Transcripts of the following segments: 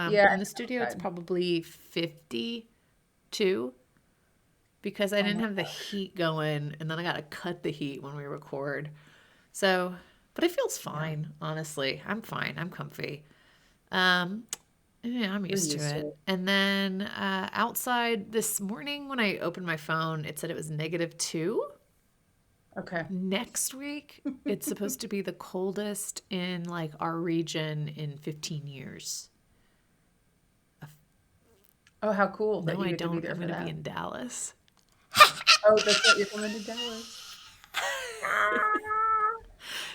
Yeah, In the studio, it's outside. probably 52 because I Oh didn't my have the gosh. heat going, and then I got to cut the heat when we record. So, but it feels Yeah, fine, honestly. I'm fine. I'm comfy. Um, yeah, I'm you're used to used to it. it. And then outside this morning, when I opened my phone, it said it was -2. Okay. Next week, it's supposed to be the coldest in like our region in 15 years. Oh, how cool that No, you I get to be don't. there I'm for going to be that. in Dallas. Oh, that's right. You're coming to Dallas.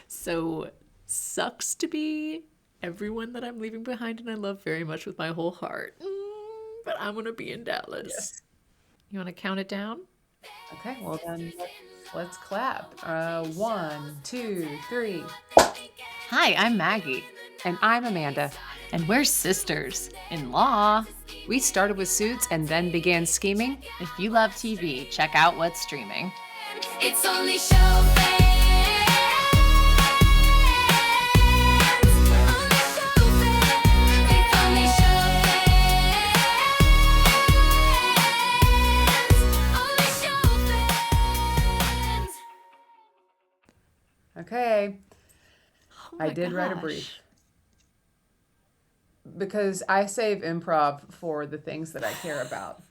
So, sucks to be everyone that I'm leaving behind and I love very much with my whole heart. But I'm going to be in Dallas. Yes. You want to count it down? Okay, well then let's clap. One, two, three. Hi, I'm Maggie. And I'm Amanda. And we're sisters in law. We started with Suits and then began scheming. If you love TV, check out what's streaming. It's only show fans. Only show fans. It's only show fans. Only show fans. Okay, Oh I my did write a gosh. brief because I save improv for the things that I care about.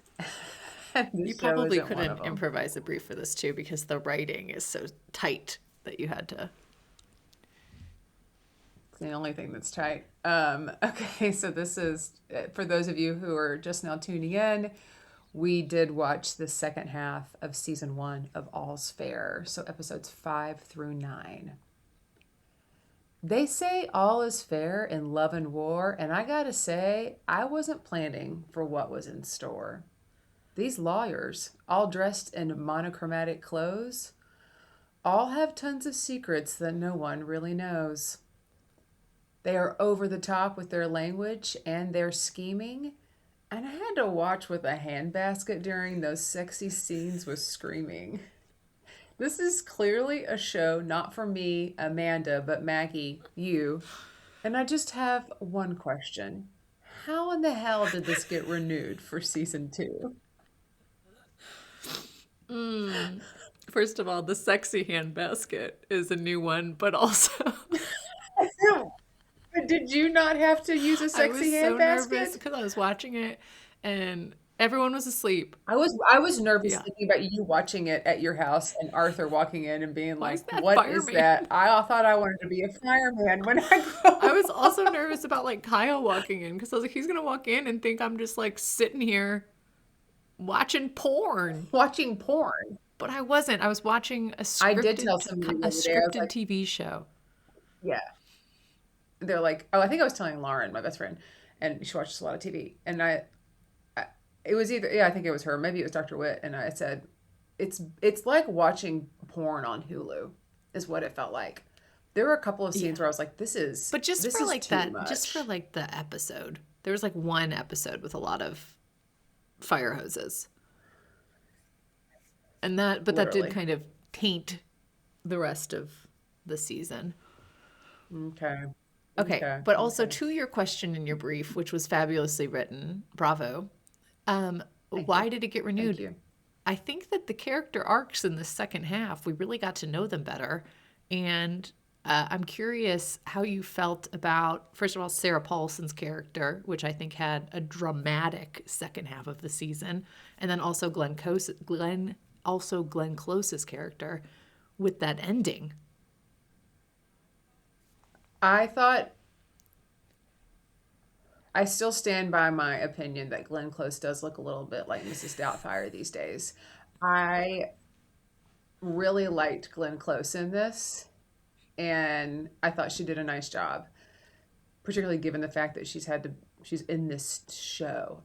And You this show probably isn't one couldn't of them. improvise a brief for this too because the writing is so tight that you had to. It's the only thing that's tight. Okay, so this is for those of you who are just now tuning in. We did watch the second half of season 1 of All's Fair, so episodes 5 through 9. They say all is fair in love and war, and I gotta say, I wasn't planning for what was in store. These lawyers, all dressed in monochromatic clothes, all have tons of secrets that no one really knows. They are over the top with their language and their scheming, and I had to watch with a handbasket during those sexy scenes with screaming. This is clearly a show not for me, Amanda, but Maggie, you. And I just have one question. How in the hell did this get renewed for season 2? First of all, the sexy handbasket is a new one, but also But did you not have to use a I was sexy so nervous handbasket? because I was watching it and everyone was asleep. I was nervous Yeah. thinking about you watching it at your house and Arthur walking in and being Why is like, that "What is fireman? that? I thought I wanted to be a fireman when I I grow was also up." nervous about like Kyle walking in because I was like, he's gonna walk in and think I'm just like sitting here watching porn. Watching porn. But I wasn't. I was watching I did tell somebody the a other day, I was scripted like, TV show. yeah. They're like, oh, I think I was telling Lauren, my best friend, and she watches a lot of TV. And I it was either, yeah, I think it was her. Maybe it was Dr. Witt. And I said, it's like watching porn on Hulu, is what it felt like. There were a couple of Yeah. scenes where I was like, this is But just this for is like too that, just for much. like the episode, there was like one episode with a lot of fire hoses. And that did Literally. kind of taint the rest of the season. Okay. Okay, Okay. but also Okay. to your question in your brief, which was fabulously written, bravo. Thank you. Why did it get Thank renewed? you. I think that the character arcs in the second half, we really got to know them better. And I'm curious how you felt about, first of all, Sarah Paulson's character, which I think had a dramatic second half of the season, and then also Glenn Close's character with that ending. I thought I still stand by my opinion that Glenn Close does look a little bit like Mrs. Doubtfire these days. I really liked Glenn Close in this, and I thought she did a nice job, particularly given the fact that she's in this show,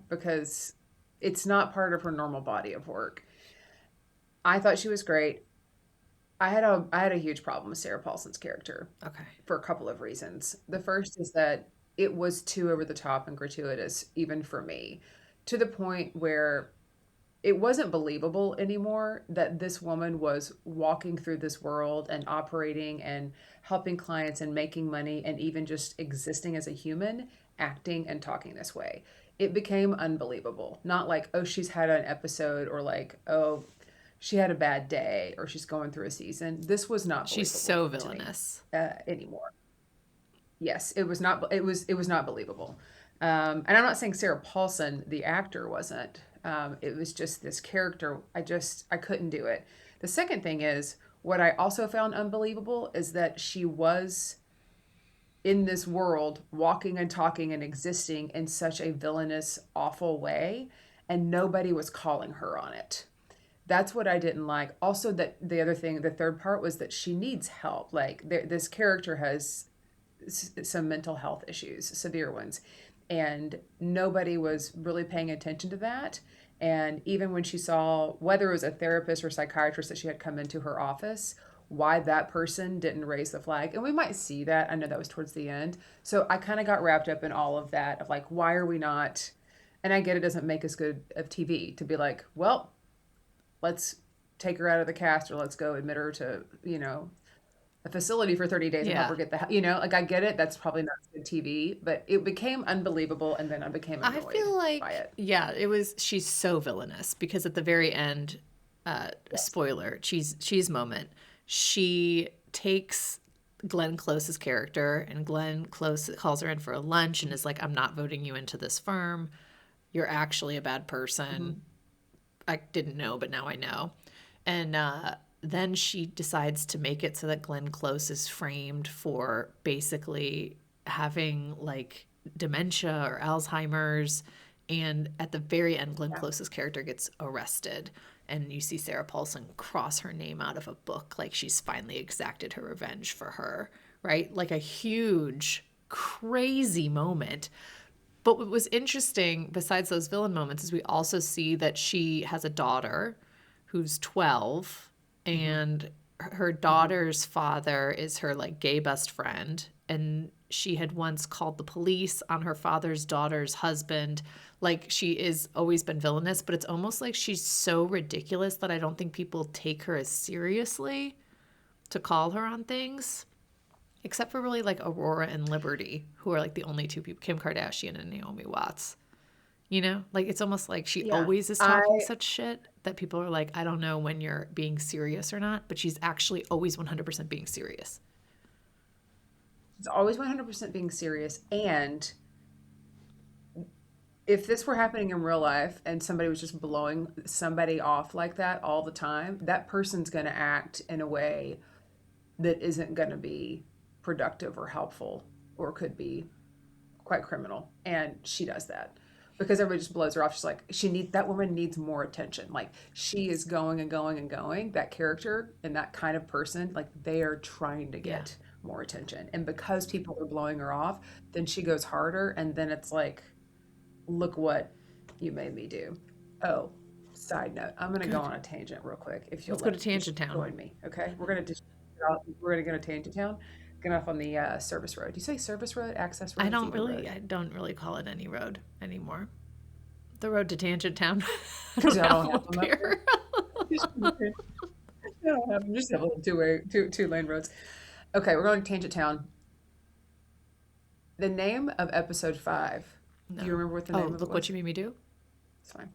because it's not part of her normal body of work. I thought she was great. I had a huge problem with Sarah Paulson's character Okay. for a couple of reasons. The first is that it was too over the top and gratuitous, even for me, to the point where it wasn't believable anymore that this woman was walking through this world and operating and helping clients and making money and even just existing as a human acting and talking this way. It became unbelievable. Not like, oh, she's had an episode, or like, oh, she had a bad day, or she's going through a season. This was not She's believable so to me villainous. anymore. Yes, it was not. It was not believable. And I'm not saying Sarah Paulson, the actor, wasn't. It was just this character. I couldn't do it. The second thing is, what I also found unbelievable is that she was in this world, walking and talking and existing in such a villainous, awful way, and nobody was calling her on it. That's what I didn't like. Also, that the other thing, the third part, was that she needs help. Like, this character has some mental health issues, severe ones, and nobody was really paying attention to that. And even when she saw, whether it was a therapist or psychiatrist that she had come into her office, why that person didn't raise the flag. And we might see that. I know that was towards the end. So I kind of got wrapped up in all of that of like, why are we not? And I get it doesn't make us good of TV to be like, well, let's take her out of the cast, or let's go admit her to, a facility for 30 days and help Yeah. her get like, I get it. That's probably not good TV, but it became unbelievable. And then I became I annoyed feel by like, it. yeah, it was, she's so villainous because at the very end, Yes. spoiler, cheese moment, she takes Glenn Close's character, and Glenn Close calls her in for a lunch and is like, I'm not voting you into this firm. You're actually a bad person. I didn't know, but now I know. And then she decides to make it so that Glenn Close is framed for basically having like dementia or Alzheimer's. And at the very end, Glenn Close's character gets arrested. And you see Sarah Paulson cross her name out of a book, like she's finally exacted her revenge for her, right? Like a huge, crazy moment. But what was interesting, besides those villain moments, is we also see that she has a daughter who's 12, and her daughter's father is her like gay best friend. And she had once called the police on her father's daughter's husband. Like, she is always been villainous, but it's almost like she's so ridiculous that I don't think people take her as seriously to call her on things. Except for really like Aurora and Liberty, who are like the only two people, Kim Kardashian and Naomi Watts. You know, like it's almost like she Yeah. always is talking such shit that people are like, I don't know when you're being serious or not, but she's actually always 100% being serious. It's always 100% being serious. And if this were happening in real life and somebody was just blowing somebody off like that all the time, that person's going to act in a way that isn't going to be productive or helpful, or could be quite criminal. And she does that because everybody just blows her off. She's like, that woman needs more attention. Like, she is going and going and going. That character and that kind of person, like, they are trying to get more attention. And because people are blowing her off, then she goes harder. And then it's like, look what you made me do. Oh, side note, I'm going to go on a tangent real quick. If you'll Let's go to Tangent Town. join me. Okay. We're going to go to Tangent Town. Get off on the service road. Do you say service road, access road? I It's don't even really, road. I don't really call it any road anymore. The road to Tangent Town. I Because don't I don't know have up them up here. here. I don't have them. Just have little two lane roads. Okay, we're going to Tangent Town. The name of episode 5. Do you remember what the name of it Look was? What You Made Me Do? It's fine.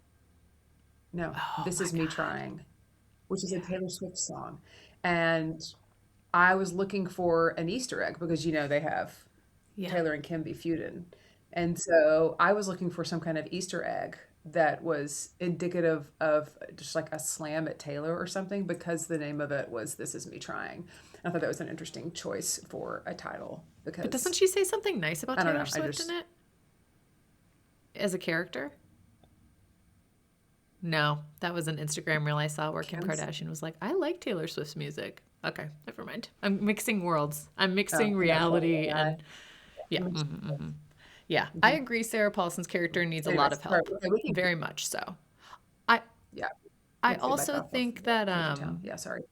No, This Is Me Trying, which is a Taylor Swift song. And I was looking for an Easter egg because, they have Yeah. Taylor and Kim be feuding. And so I was looking for some kind of Easter egg that was indicative of just like a slam at Taylor or something, because the name of it was This Is Me Trying. I thought that was an interesting choice for a title, because But doesn't she say something nice about I don't Taylor know, I Swift just- in it? As a character? No, that was an Instagram reel I saw where Kim Kim's- Kardashian was like, I like Taylor Swift's music. Okay, never mind. I'm mixing worlds. I'm mixing that's reality right. and yeah. I agree. Sarah Paulson's character needs a lot Anyways, of help, okay, we can- very much so. I yeah. I Let's get back also off of think that Tangent Town. Yeah, sorry.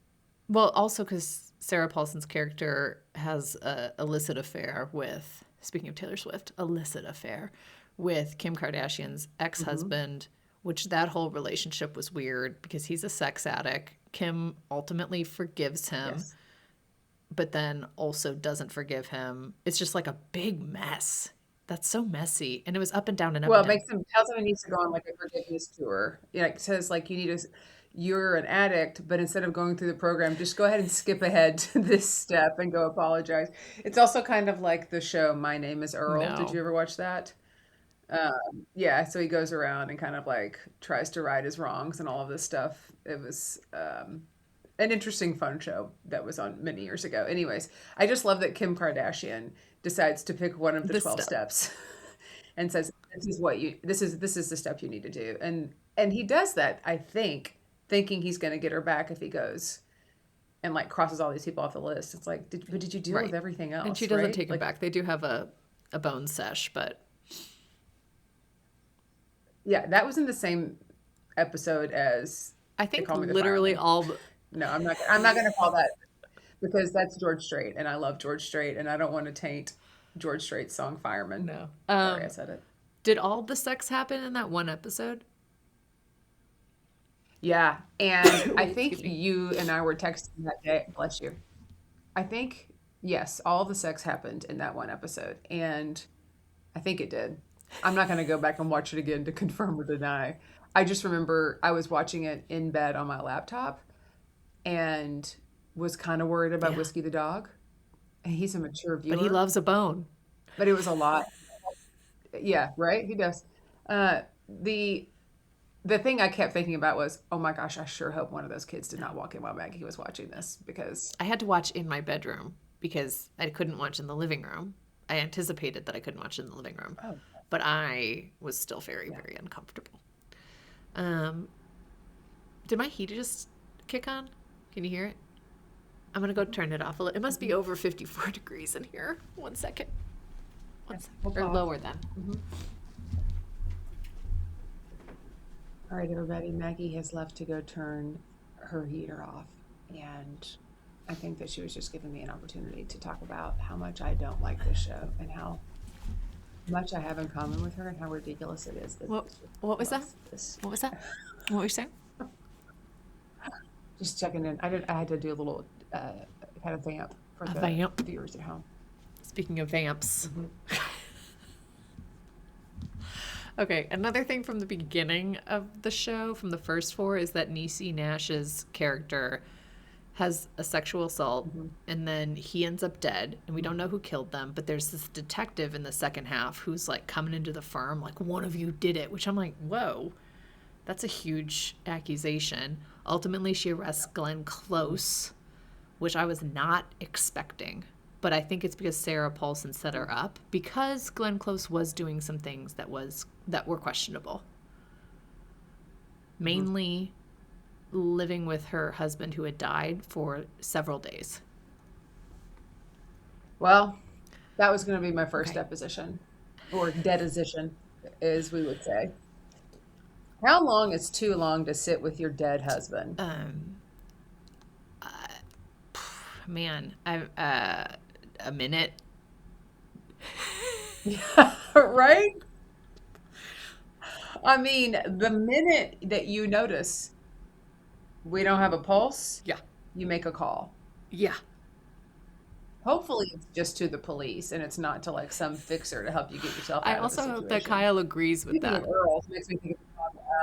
well, also because Sarah Paulson's character has a illicit affair with, speaking of Taylor Swift, illicit affair with Kim Kardashian's ex-husband, which that whole relationship was weird because he's a sex addict. Kim ultimately forgives him, Yes. but then also doesn't forgive him. It's just like a big mess That's so messy. And it was up and down and up Well, and it down. makes him tells him he needs to go on like a forgiveness tour. Yeah, it says like you're an addict, but instead of going through the program, just go ahead and skip ahead to this step and go apologize. It's also kind of like the show My Name is Earl. Did No. you ever watch that? Yeah, so he goes around and kind of like tries to right his wrongs and all of this stuff. It was an interesting, fun show that was on many years ago. Anyways, I just love that Kim Kardashian decides to pick one of the This 12 stuff. steps and says, this is the step you need to do. And he does that, I think, thinking he's going to get her back if he goes and like crosses all these people off the list. It's like, but did you deal with Right. everything And she else, doesn't right? take him Like, back. They do have a bone sesh, but yeah, that was in the same episode as I They think Call Me the literally Fireman. all No, I'm not going to call that because that's George Strait, and I love George Strait, and I don't want to taint George Strait's song Fireman. no. Sorry, I said it. Did all the sex happen in that one episode? Yeah, and I think Excuse me. you and I were texting that day. Bless you. I think yes, all the sex happened in that one episode, and I think it did. I'm not going to go back and watch it again to confirm or deny. I just remember I was watching it in bed on my laptop and was kind of worried about Yeah. Whiskey the dog. And he's a mature But he viewer, loves a bone. but it was a lot. Yeah, right? He does. Uh, the the thing I kept thinking about was, oh my gosh, I sure hope one of those kids did not walk in while Maggie was watching this because I had to watch in my bedroom because I couldn't watch in the living room. I anticipated that I couldn't watch in the living room, oh but I was still very, yeah. very uncomfortable. Um, did my heat just kick on? Can you hear it? I'm gonna go turn it off a little. It must be over 54 degrees in here. 1 second. One second. We'll Or pause. lower then. All right, everybody. Maggie has left to go turn her heater off, and I think that she was just giving me an opportunity to talk about how much I don't like this show and how much I have in common with her and how ridiculous it is that What? this What was that? loves this. What was that? What were you saying? Just checking in. I had to do a little kind of vamp for A the vamp. viewers at home. Speaking of vamps. Okay, another thing from the beginning of the show, from the first four, is that Niecy Nash's character has a sexual assault and then he ends up dead and we don't know who killed them, but there's this detective in the second half who's like coming into the firm like, one of you did it, which I'm like, whoa, that's a huge accusation. Ultimately she arrests Glenn Close, which I was not expecting, but I think it's because Sarah Paulson set her up because Glenn Close was doing some things that were questionable, mainly living with her husband who had died for several days. Well, that was going to be my first Okay. deposition or deposition, as we would say. How long is too long to sit with your dead husband? Man, a minute. Right? I mean, the minute that you notice we don't have a pulse, Yeah. you make a call. Yeah. Hopefully, it's just to the police and it's not to like some fixer to help you get yourself I out of the also hope that situation. Kyle agrees with Speaking of that. Earl, it makes me think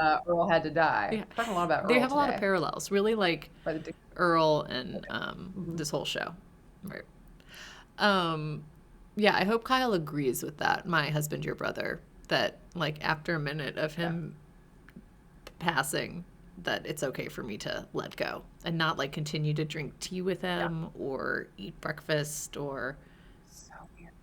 of Earl had to die. Yeah. We're talking a lot about They Earl have a lot of today. parallels, really, like By the Earl and this whole show. Right. Yeah, I hope Kyle agrees with that. My husband, your brother, that like after a minute of him passing, that it's okay for me to let go and not like continue to drink tea with him or eat breakfast or so weird.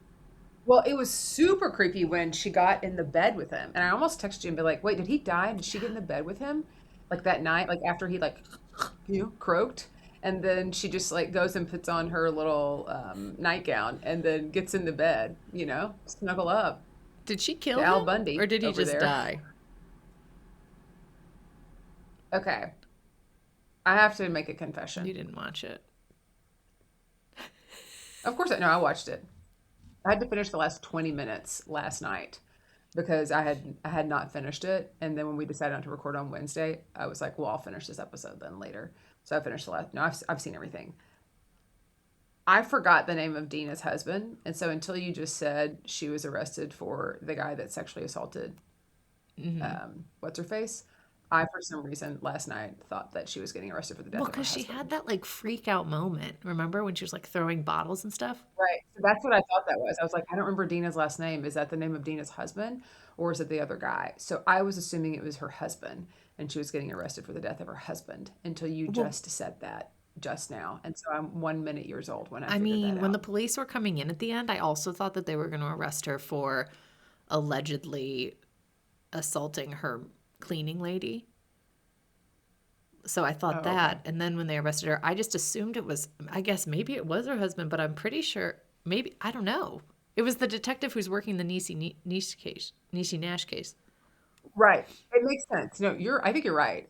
Well, it was super creepy when she got in the bed with him, and I almost texted you and be like, "Wait, did he die? Did she get in the bed with him?" Like that night, like after he like, croaked, and then she just like goes and puts on her little nightgown and then gets in the bed, snuggle up did she to kill Al him Bundy or did he over just there. die? Okay, I have to make a You confession. didn't watch it. Of course, no, I watched it. I had to finish the last 20 minutes last night because I had not finished it. And then when we decided not to record on Wednesday, I was like, well, I'll finish this episode then later. So I finished the last. No, I've seen everything. I forgot the name of Dina's husband, and so until you just said she was arrested for the guy that sexually assaulted what's her face, I for some reason last night thought that she was getting arrested for the Well, death of her because she had husband. that like freak out moment. Remember when she was like throwing bottles and stuff? Right. So that's what I thought that was. I was like, I don't remember Dina's last name. Is that the name of Dina's husband or is it the other guy? So I was assuming it was her husband and she was getting arrested for the death of her husband until you Well, just said that just now. And so I'm 1 minute years old when I I figured that mean, when the out. police were coming in at the end, I also thought that they were going to arrest her for allegedly assaulting her cleaning lady. So I thought Oh, okay. that. And then when they arrested her, I just assumed it was, I guess maybe it was her husband, but I'm pretty sure, maybe, I don't know. It was the detective who's working the Niecy Nash case. Right. It makes sense. No, I think you're right.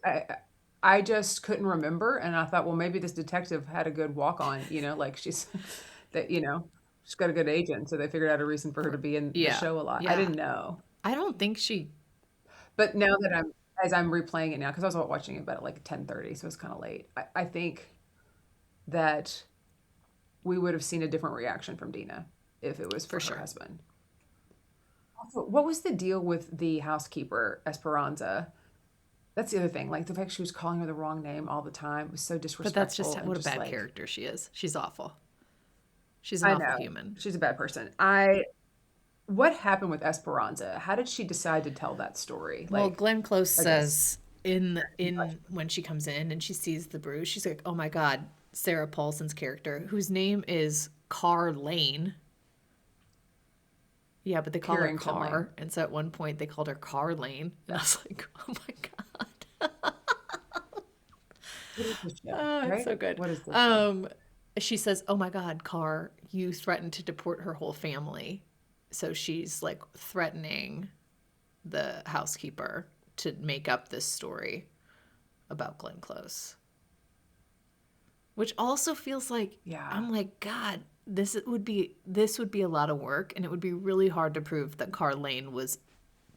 I just couldn't remember and I thought, well, maybe this detective had a good walk on, like she's that, she's got a good agent, so they figured out a reason for her to be in the Yeah. show a lot. I Yeah. didn't know. I don't think she, But now that as I'm replaying it now, because I was watching it about like 10:30, so it's kind of late. I think that we would have seen a different reaction from Dina if it was for for her sure. husband. Also, what was the deal with the housekeeper, Esperanza? That's the other thing. Like the fact she was calling her the wrong name all the time was so But that's just disrespectful and what a just bad like, character she is. She's awful. She's an I awful know human. she's a bad person. What happened with Esperanza? How did she decide to tell that story? Well, Glenn Close I guess. says in when she comes in and she sees the bruise, she's like, "Oh my God, Sarah Paulson's character, whose name is Car Lane." Yeah, but they call her Carrington Lane. Car, and so at one point they called her Car Lane, and I Yeah. was like, "Oh my God, What is this show? oh, it's Right? so good." What is this show? Um, she says, "Oh my God, Car, you threatened to deport her whole family," so she's like threatening the housekeeper to make up this story about Glenn Close, which also feels like Yeah. I'm like, God, this would be a lot of work, and it would be really hard to prove that Carlane was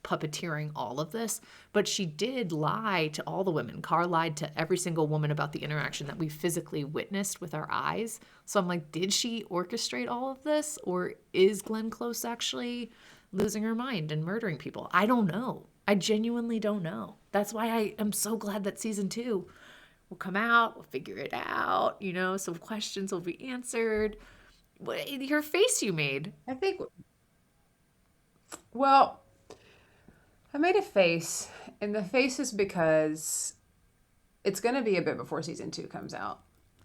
puppeteering all of this. But she did lie to all the women. Car lied to every single woman about the interaction that we physically witnessed with our eyes. So I'm like, did she orchestrate all of this, or is Glenn Close actually losing her mind and murdering people? I don't know. I genuinely don't know. That's why I am so glad that season 2 will come out. We'll figure it out. Some questions will be answered. Your face you made. I think, well, I made a face, and the face is because it's going to be a bit before season 2 comes out.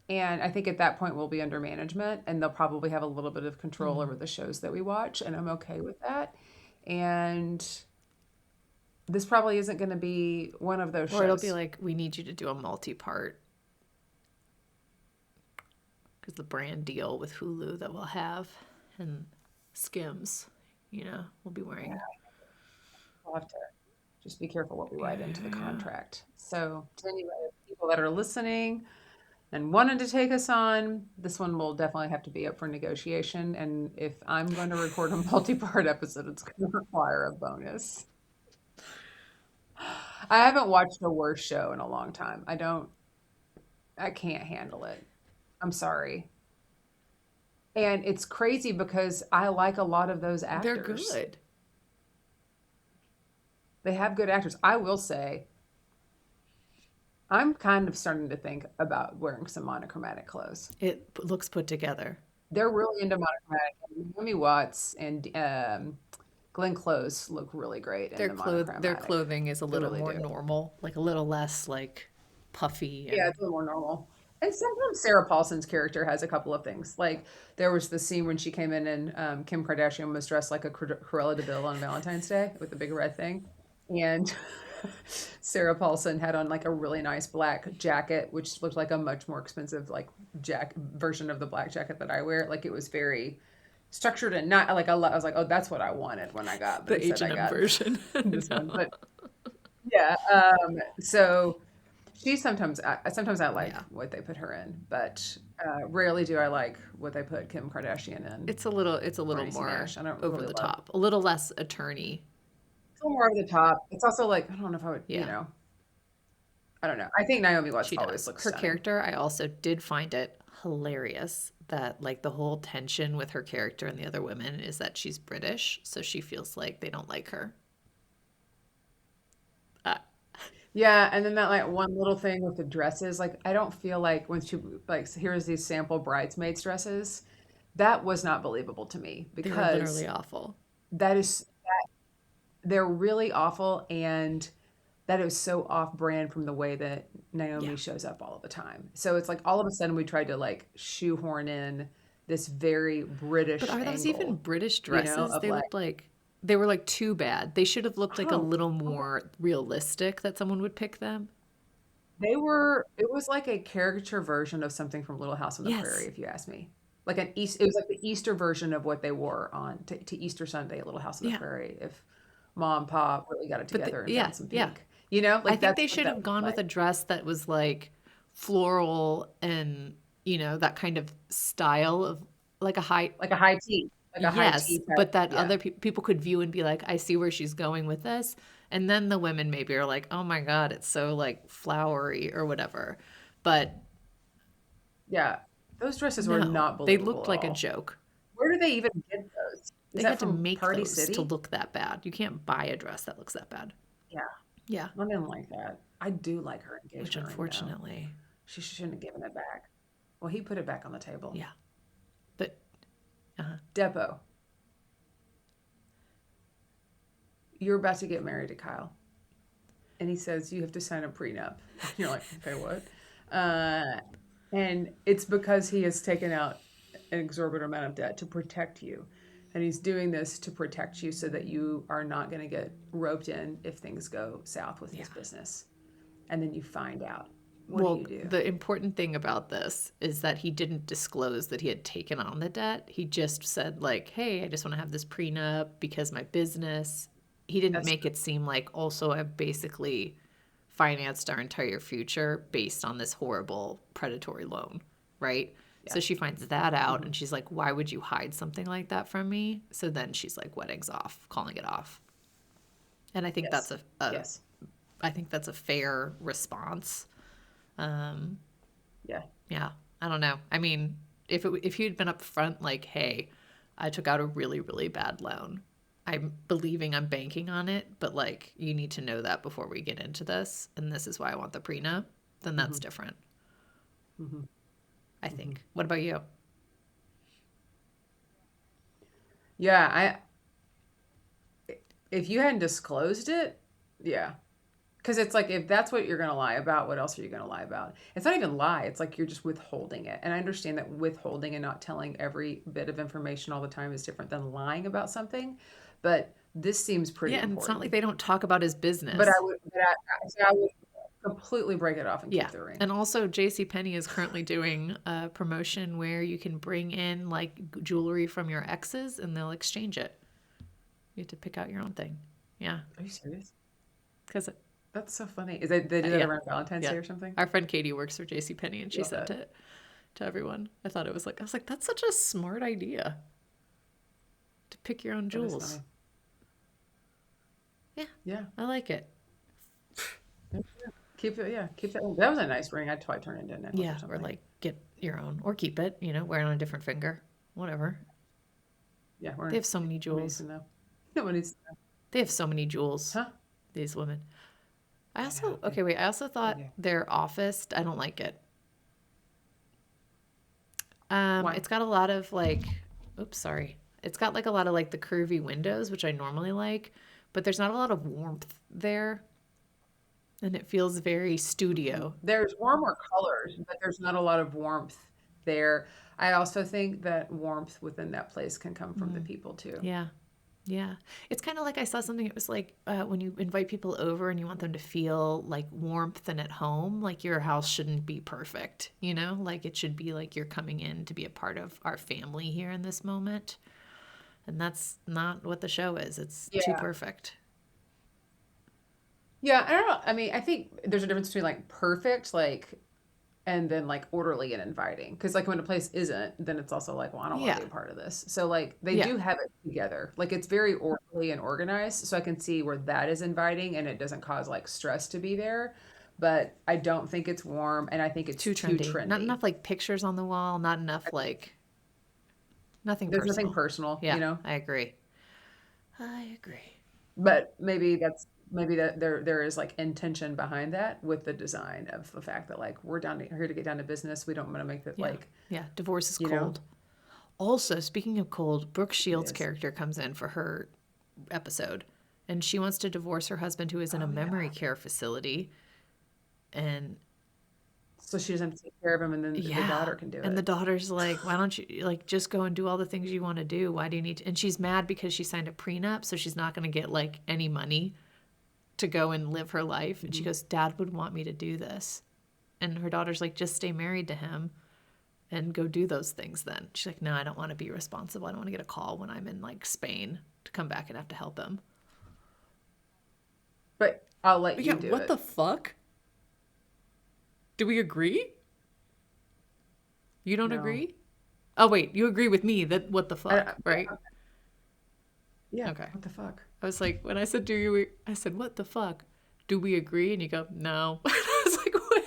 And I think at that point we'll be under management and they'll probably have a little bit of control over the shows that we watch. And I'm okay with that. And this probably isn't going to be one of those Or it'll be shows. like, we need you to do a multi-part because the brand deal with Hulu that we'll have and Skims, we'll be wearing. We'll have to just be careful what we write into the Yeah. contract. So, to any people that are listening and wanted to take us on, this one will definitely have to be up for negotiation. And if I'm going to record a multi-part episode, it's going to require a bonus. I haven't watched a worse show in a long time. I can't handle it. I'm sorry. And it's crazy because I like a lot of those They're actors. good. They have good actors. I will say, I'm kind of starting to think about wearing some monochromatic clothes. It looks put together. They're really into monochromatic. Naomi Watts and Glenn Close look really great in Their the their monochromatic. clothing is a They little really more do. normal, like a little less like puffy Yeah, and it's a little more normal. And sometimes Sarah Paulson's character has a couple of things. Like there was the scene when she came in and Kim Kardashian was dressed like a Cruella de Vil on Valentine's Day with the big red thing. And Sarah Paulson had on like a really nice black jacket, which looked like a much more expensive like version of the black jacket that I wear. Like it was very structured and not like I was like, oh, that's what I wanted when I got, but the instead I H&M got version. this one. No. But yeah, so she sometimes I like Yeah. what they put her in, but rarely do I like what they put Kim Kardashian in It's a or little Niecy more Nash. I don't over really the love. top, a little less attorney. It's a little more over the top. It's also like I don't know if I would, Yeah, I don't know. I think Naomi Watts she always does. looks Her stunning. character, I also did find it hilarious that like the whole tension with her character and the other women is that she's British, so she feels like they don't like her. Uh, Yeah, and then that like one little thing with the dresses, like I don't feel like when she like here's these sample bridesmaids dresses, that was not believable to me they were literally because awful. that is they're really awful and that is so off brand from the way that Yeah. Naomi shows up all of the time. So it's like all of a sudden we tried to like shoehorn in this very But British are those even angle, British you know, dresses? of They like, looked like they were like too bad. They should have looked like a oh, little more realistic that someone would pick them. they were, it was like a caricature version of something from Little House on the Prairie, Yes. if you ask me. Like an East, it was like the Easter version of what they wore on to Easter Sunday at Little House on the Yeah. Prairie. If mom and pop really got it together and Yeah, found some yeah. pink, you know, I like think that's they what should that have looked gone with like. a dress that was like floral and, that kind of style of like a high. Like a high tea, like a high Yes, tea type. but that Yeah. other people could view and be like, I see where she's going with this. And then the women maybe are like, oh my God, it's so like flowery or whatever. But Yeah. Those dresses were no, not they believable looked at like a all. joke. Where do they even get those? Is They that had to from make Party those to City? look that bad. You can't buy a dress that looks that bad. Yeah. Yeah, I didn't like that. I do like her which engagement ring though. unfortunately, She shouldn't have given it back. Well, he put it back on the table. yeah. But Depot, you're about to get married to Kyle. And he says, you have to sign a prenup. And you're like, okay, what? Uh, and it's because he has taken out an exorbitant amount of debt to protect you. And he's doing this to protect you so that you are not going to get roped in if things go south with yeah. his business. And then you find out. What do Well, you do? the important thing about this is that he didn't disclose that he had taken on the debt. He just said, like, hey, I just want to have this prenup because my business. He didn't That's make true. it seem like also I've basically financed our entire future based on this horrible predatory loan, right? Yeah. So she finds that out and she's like, why would you hide something like that from me? So then she's like, wedding's off, calling it off. And I think that's Yes. a Yes. I think that's a fair response. Um, Yeah. yeah, I don't know. I mean, if you'd been upfront, like, hey, I took out a really, really bad loan. I'm believing I'm banking on it, but like, you need to know that before we get into this, and this is why I want the prenup, then that's different, I think. What about you? Yeah. If you hadn't disclosed it, yeah. Because it's like, if that's what you're going to lie about, what else are you going to lie about? It's not even lie. It's like you're just withholding it. And I understand that withholding and not telling every bit of information all the time is different than lying about something. But this seems pretty Yeah, and it's not like important. they don't talk about his But I business. would, so I would completely break it off and Yeah. keep the ring. And also, J.C. Penney is currently doing a promotion where you can bring in like jewelry from your exes and they'll exchange it. You have to pick out your own thing. Yeah. Are you serious? Because That's so funny. Is they do that yeah, around Valentine's yeah. Day or something? Our friend Katie works for J.C. Penney, and she Love sent that. it to everyone. I was like, that's such a smart idea to pick your own That is jewels. funny. Yeah, Yeah. I like it. Keep it. Yeah. Keep that. That was a nice ring. I'd probably turn it into a necklace or Yeah, or something. like get your own, or keep it. Wear it on a different finger, whatever. Yeah. They have so many Nobody needs jewels. to know. Nobody needs to know. They have so many jewels. Huh? These women. I also know. okay. Wait. I also thought do. their office. I don't like it. Why? It's got a lot of like. Oops, sorry. It's got like a lot of like the curvy windows, which I normally like, but there's not a lot of warmth there, and it feels very studio. There's warmer colors, but there's not a lot of warmth there. I also think that warmth within that place can come from the people too. Yeah. Yeah. It's kind of like I saw something. It was like when you invite people over and you want them to feel like warmth and at home, like your house shouldn't be perfect, Like it should be like you're coming in to be a part of our family here in this moment. And that's not what the show is. It's too Yeah. perfect. Yeah. I don't know. I mean, I think there's a difference between like perfect, like, and then like orderly and inviting. Because like when a place isn't, then it's also like, well, I don't want to Yeah. be a part of this. So like they Yeah. do have it together. Like it's very orderly and organized. So I can see where that is inviting and it doesn't cause like stress to be there. but I don't think it's warm, and I think it's Too too trendy. Not trendy. enough like pictures on the wall. Not enough like nothing There's nothing personal. personal, Yeah, I agree. I agree. but maybe that there is like intention behind that with the design of the fact that like we're here to get down to business. We don't want to make that Yeah. like Yeah. Divorce is you know cold. Also, speaking of cold, Brooke it Shields' is. character comes in for her episode, and she wants to divorce her husband who is in a Oh memory yeah. care facility. And So she doesn't have to take care of him, and then the yeah. daughter can do And the it. daughter's like, why don't you like just go and do all the things you want to do? Why do you need to? And she's mad because she signed a prenup, so she's not going to get like any money to go and live her life. And she goes, Dad would want me to do this. And her daughter's like, just stay married to him and go do those things then. She's like, no, I don't want to be responsible. I don't want to get a call when I'm in like Spain to come back and have to help him. But I'll let you Yeah, do what it. the fuck? Do we agree? You don't No. agree? Oh, wait, you agree with me that what the fuck, right? Yeah. Okay. What the fuck? I was like, when I said, I said, what the fuck? Do we agree? And you go, no. I was like, wait.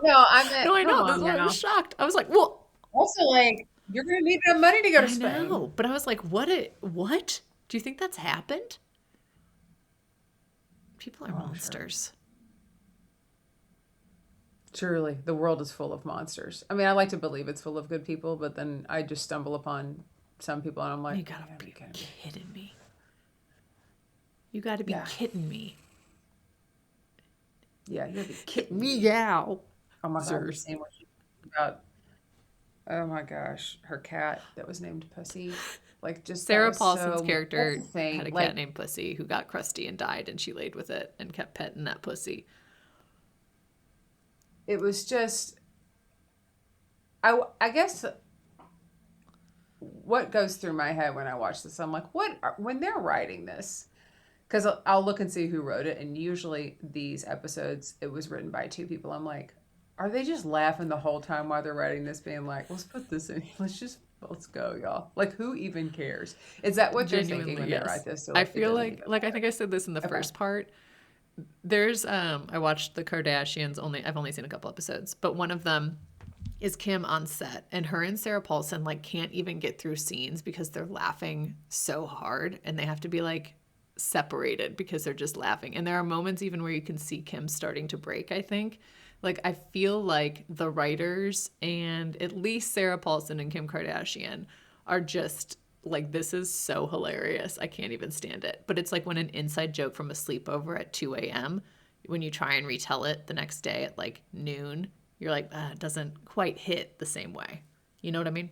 No, I meant No, I come know. That's on why I now. was shocked. I was like, well, Also, like you're gonna need that money to go to I Spain. know. But I was like, what? Do you think that's happened? People are Oh, sure. monsters. Truly, the world is full of monsters. I mean, I like to believe it's full of good people, but then I just stumble upon some people, and I'm like, You gotta "You be kidding me." kidding me. You gotta be Yeah. kidding me. Yeah, you'd be kidding me. Meow. Oh my god, the Zers. scene where she about, oh my gosh, her cat that was named Pussy, like just that Sarah was Paulson's so character that's the thing, had a cat like named Pussy who got crusty and died, and she laid with it and kept petting that pussy. it was just, I guess what goes through my head when I watch this, I'm like, when they're writing this, because I'll look and see who wrote it, and usually these episodes it was written by two people. I'm like, are they just laughing the whole time while they're writing this, being like, let's put this in, let's go, y'all. Like, who even cares? Is that what they're thinking when they write this? They're I like, it feel doesn't even like I think I said this in the Okay. first part. There's I watched the Kardashians I've only seen a couple episodes, but one of them is Kim on set, and her and Sarah Paulson like can't even get through scenes because they're laughing so hard, and they have to be like separated because they're just laughing. And there are moments even where you can see Kim starting to break, I think. Like I feel like the writers and at least Sarah Paulson and Kim Kardashian are just like, this is so hilarious. I can't even stand it. But it's like when an inside joke from a sleepover at 2 a.m., when you try and retell it the next day at like noon, you're like, it doesn't quite hit the same way. You know what I mean?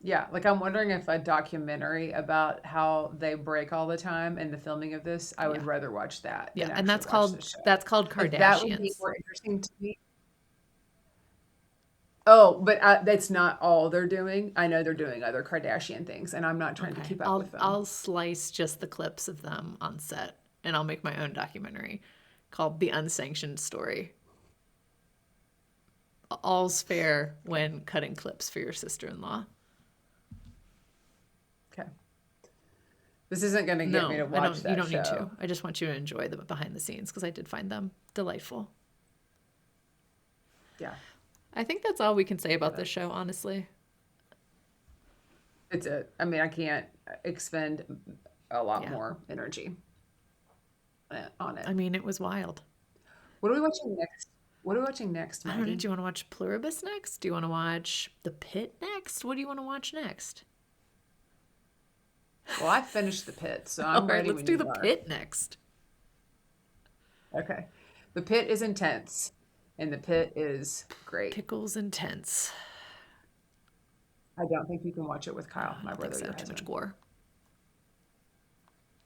Yeah, like I'm wondering if a documentary about how they break all the time in the filming of this, I would Yeah. rather watch that Yeah. than And actually watch the show. that's called Like that would be Kardashians. more interesting to me. Oh, but that's not all they're doing. I know they're doing other Kardashian things, and I'm not trying to Okay. keep up with them. I'll slice just the clips of them on set, and I'll make my own documentary called The Unsanctioned Story. All's fair when cutting clips for your sister-in-law. Okay. This isn't going to get me to watch that you don't show. need to. I just want you to enjoy the behind the scenes because I did find them delightful. Yeah, I think that's all we can say about this show, honestly. it's it. I mean, I can't expend a lot Yeah. more energy on it. I mean, it was wild. What are we watching next? What are we watching next, I don't know. Maggie? Do you want to watch Pluribus next? Do you want to watch The Pit next? What do you want to watch next? Well, I finished The Pit, so I'm All right, ready let's when do you The are. Pit next. Okay. The Pit is intense, and The Pit is great. Pickles and tense. I don't think you can watch it with Kyle, I my don't think brother, so. your Too much husband. gore.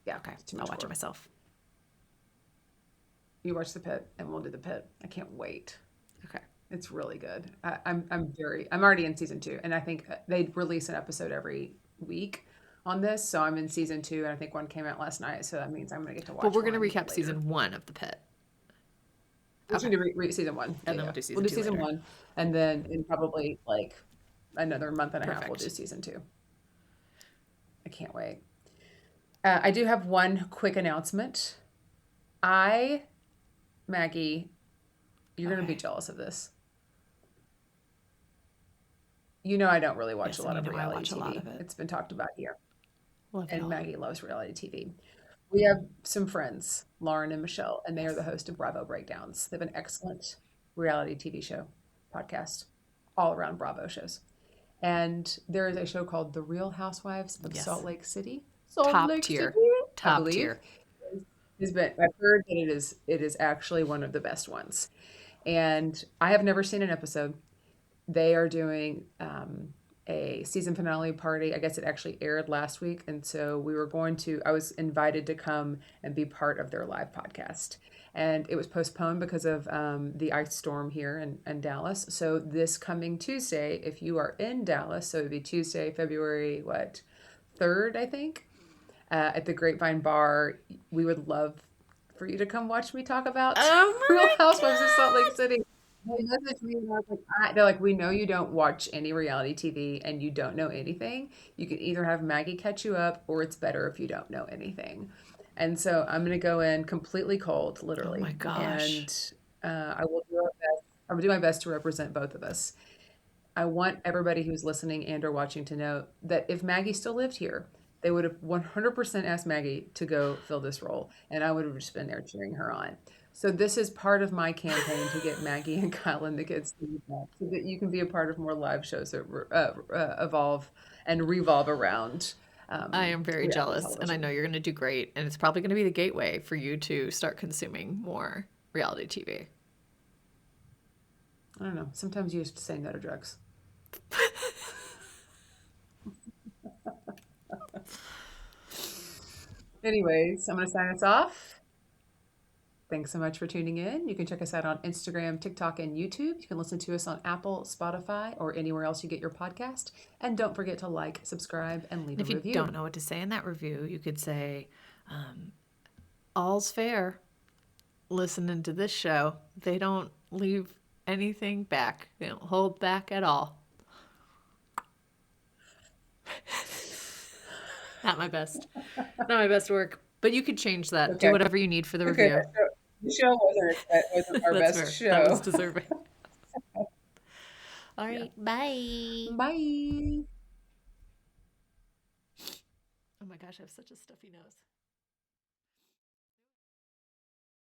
Yeah, Okay, it's too I'll much watch it gore. myself. You watch The Pit, and we'll do The Pit. I can't wait. Okay. It's really good. I'm already in season 2, and I think they release an episode every week on this. So I'm in season 2, and I think one came out last night. So that means I'm gonna get to watch. But we're going to one recap later. season 1 of The Pit. We're going to season 1, And then we'll do season We'll do 2 season later. 1, and then in probably like another month and a half, we'll Perfect. do season 2. I can't wait. I do have one quick announcement. Maggie, you're going to be Okay. jealous of this. You know, I don't really watch Yes, a and lot you of know I reality watch a lot TV. of it. It's been talked about here. Love it And all. Maggie loves reality TV. We have some friends, Lauren and Michelle, and they are the host of Bravo Breakdowns. They have an excellent reality TV show podcast, all around Bravo shows. And there is a show called The Real Housewives of Yes. Salt Lake City. Salt Top Lake City, tier. I Top believe. tier. Has been, I've heard that it is actually one of the best ones. And I have never seen an episode. They are doing a season finale party. I guess it actually aired last week. And so I was invited to come and be part of their live podcast. And it was postponed because of the ice storm here in Dallas. So this coming Tuesday, if you are in Dallas, so it'd be Tuesday, February, 3rd, I think, at the Grapevine Bar, we would love for you to come watch me talk about Oh Real my Housewives of Salt Lake God. City. They messaged me and I was like, they're like, we know you don't watch any reality TV and you don't know anything. You can either have Maggie catch you up, or it's better if you don't know anything. And so I'm going to go in completely cold, Oh my literally, gosh. and I will do my best to represent both of us. I want everybody who's listening and or watching to know that if Maggie still lived here, they would have 100% asked Maggie to go fill this role, and I would have just been there cheering her on. So this is part of my campaign to get Maggie and Kyle and the kids to move back, so that you can be a part of more live shows that evolve and revolve around I am very reality jealous, and I know television. you're going to do great. And it's probably going to be the gateway for you to start consuming more reality TV. I don't know. Sometimes you just say no to drugs. Anyways, I'm going to sign us off. Thanks so much for tuning in. You can check us out on Instagram, TikTok, and YouTube. You can listen to us on Apple, Spotify, or anywhere else you get your podcast. And don't forget to like, subscribe, and leave And a if you don't review. know what to say in that review, you could say, all's fair. Listening to this show, they don't leave anything back, they don't hold back at all. Not my best. Not my best work. But you could change that. Do Okay. whatever you need for the Okay. review. The show wasn't our That's best fair. That was show. deserving. All Yeah. right. Bye. Bye. Oh my gosh, I have such a stuffy nose.